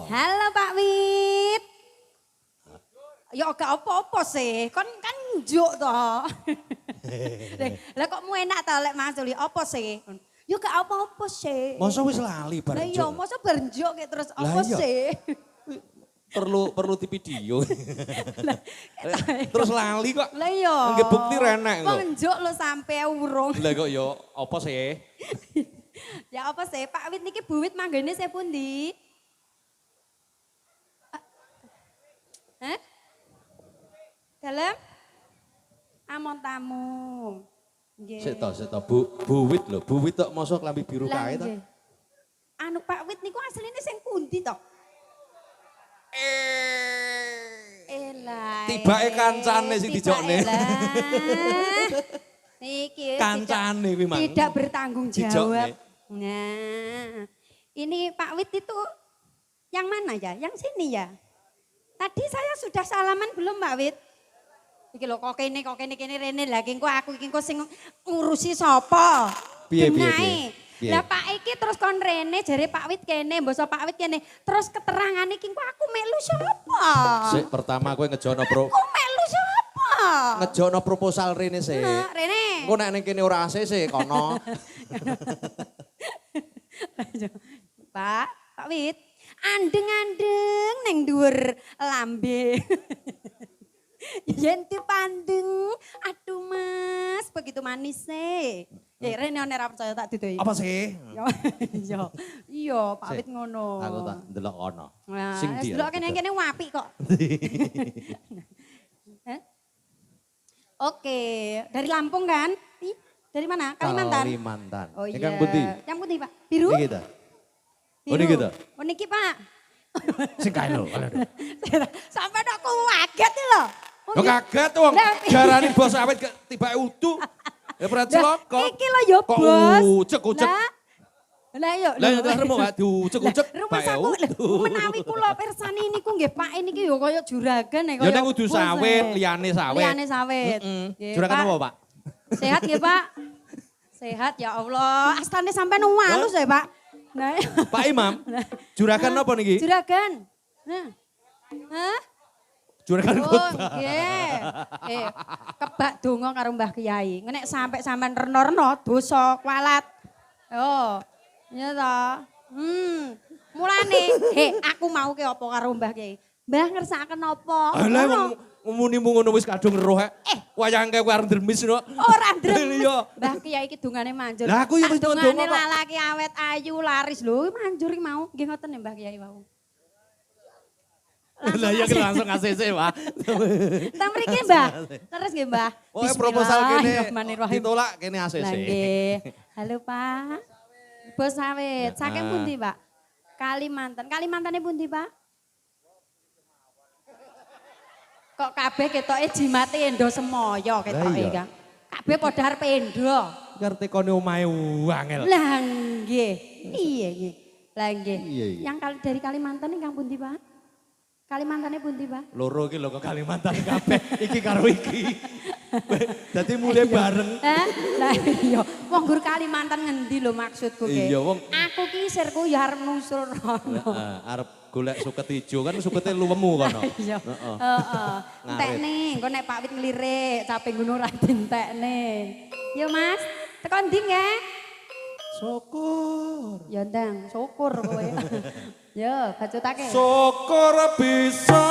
Halo Pak Wit. Ya gak apa-apa sih, kan njuk toh. Lah kok mu enak ta lek Mas Juli, apa sih? Ya gak apa-apa sih. Masa wis lali bar Lah iya, njuk? masa bar njuk kayak terus Lah apa iya. sih? Perlu di video. Terus lali kok. Lah iya. Nggih bukti renek kok. Wong njuk lo sampe urung. Lah kok ya apa sih? Ya apa sih, Pak Wit niki Bu Wit manggene saya pundi? Hah? Dalam? Amon tamu. Nggih. Sik to, Bu Wit lho. Bu Wit tok mosok klambi biru Lah, kae to. nggih. Anu Pak Wit niku asline sing pundi to? Elah. Tibake kancane sing dijokne. Niki Kancane kuwi mang. tidak bertanggung Dijokne. jawab. Nah, ini Pak Wit itu yang mana ya? Yang sini ya? Tadi saya sudah salaman belum Mbak Wit? Iki lho kok kene rene lagi aku iki sing ngurusi sapa? Piye. Lah Pak iki terus kon rene jare Pak Wit kene, mbasa Pak Wit kene. Terus keterangan iki aku melu sapa? Sik pertama kowe ngejono Aku melu sapa? ngejono proposal rene sik. Nah, Rene. Engko nek ning kene ora ACC kono. Pak Wit, andeng-andeng neng dhuwur lambe. Yen dipandeng, aduh Mas, begitu manis sih. Ya Rene ora percaya tak didoi. Apa sih? Iya, Pak Sik, Wit ngono. Aku tak ndelok kono. Nah, Sing wis dia. delok kene wapi kok. Hah? Oke, dari Lampung kan? Ih, dari mana? Kalimantan. Kalimantan. Oh iya. Ingkang pundi? Yang putih Pak. Biru? Niki ta. Oh, niki ta? Oh niki Pak. Sing kae lho. Sampai aku kaget nih loh. Oh, Kok nggih. kaget wong Lah, jarane bos awet tibake utuh. Ya berat Lah, celoko. iki lho ya Kok bos. ucek-ucek. Lah yo. Lah ya terus gak diucek-ucek. Rumah saku menawi kula persani niku nggih Pak niki yo kaya juragan ya Ya ning kudu sawit, liyane sawit. Liyane sawit. Nggih, Juragan Pak. apa, Pak? Sehat nggih Pak? Sehat ya Allah. Astane sampean walus ya Pak. Nah. Pak Imam, juragan apa niki? Juragan. Nah. Hah? Juragan Oh, khotbah. nggih. Kebak donga karo Mbah Kiai. Nek sampe sampean reno-reno dosa kualat. Oh, iya toh. Mulane, aku mau ke apa karo Mbah Kiai? Mbah ngersakaken apa? Alah Ngono. muni-mu ngono wis kadung eruh. Wayang kae arep dermis no. Ora dremes. Iya. Mbah Kiai iki dungane manjur. Lah aku ya wis Dungane donga, Pak. lalaki awet ayu laris lho, manjur iki mau. Nggih ngoten ya Mbah Kiai wau. Lah ya langsung ACC, Pak. Tang mriki Mbah. Terus nggih Mbah. Oh, proposal kene Bismillahirrahmanirrahim. ditolak kene ACC. Lah nggih. Halo Pak. Bos sawit. Saking pundi Pak? Kalimantan. Kalimantannya pundi Pak? Kok kabeh ketoke jimate endo semoyo ketoke iya. Kang. Kabeh padha arep endo. Ngerti kone omahe wangel. Lah nggih. Iya nggih. Lah nggih. Iya. Yang dari Kalimantan Kang pundi Pak? Kalimantannya pundi Pak? Loro iki lho ke Kalimantan kabeh iki karo iki. Dadi mulai bareng. Lah iya, wong gur Kalimantan ngendi lho maksudku ki? Iya, wong. Aku ki sirku ya arep nusul rono. Arep golek suket ijo kan sukete luwemu kono. Iya. Heeh. Heeh. Ngarit. Entekne, engko nek Pak Wit ngelirik, caping ngono ra dientekne. Yo Mas, teko ndi nggih? Syukur. Ya ndang, syukur kowe. Yo, bacotake. Syukur bisa